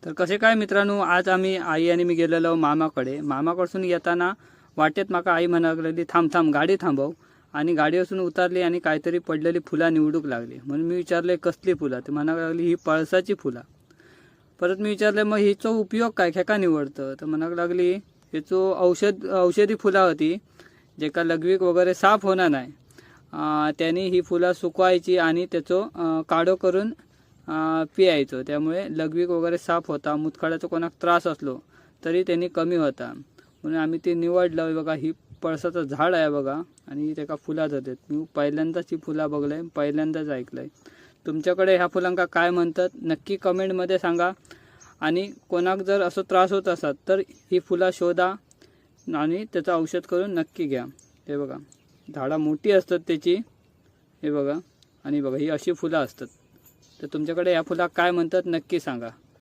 तर कसे काय मित्रांनो, आज आम्ही आई आणि मी गेलेलो मामाकडे. मामाकडसून येताना वाटेत माका आई म्हणा लागली, थांब थांब गाडी थांबव. आणि गाडीवरून उतरली आणि काहीतरी पडलेली फुलं निवडूक लागली. म्हणून मी विचारले कसली फुलं, ते म्हणा लागली ही पळसाची फुलं. परत मी विचारले मग हिचा उपयोग काय, खेका निवडतं. तर म्हणा लागली हिचो औषधी फुलं होती, जेका लघवीक वगैरे साफ होणार नाही. त्यांनी ही फुलं सुकवायची आणि त्याचं काढो करून पियायचो. त्यामुळे लघवीक वगैरे साफ होता. मुतखड्याचा कोणाक त्रास असलो तरी त्यांनी कमी होता. म्हणून आम्ही ते निवडलं. बघा ही पळसाचं झाड आहे बघा, आणि त्याका फुलं जातात. मी पहिल्यांदाच ही फुलं बघलंय, पहिल्यांदाच ऐकलंय. तुमच्याकडे ह्या फुलांका काय म्हणतात नक्की कमेंटमध्ये सांगा. आणि कोणाक जर असं त्रास होत असत तर ही फुलं शोधा आणि त्याचं औषध करून नक्की घ्या. हे बघा झाडं मोठी असतात त्याची, हे बघा. आणि बघा ही अशी फुलं असतात. तर तुमच्याकडे या फुला काय म्हणतात नक्की सांगा.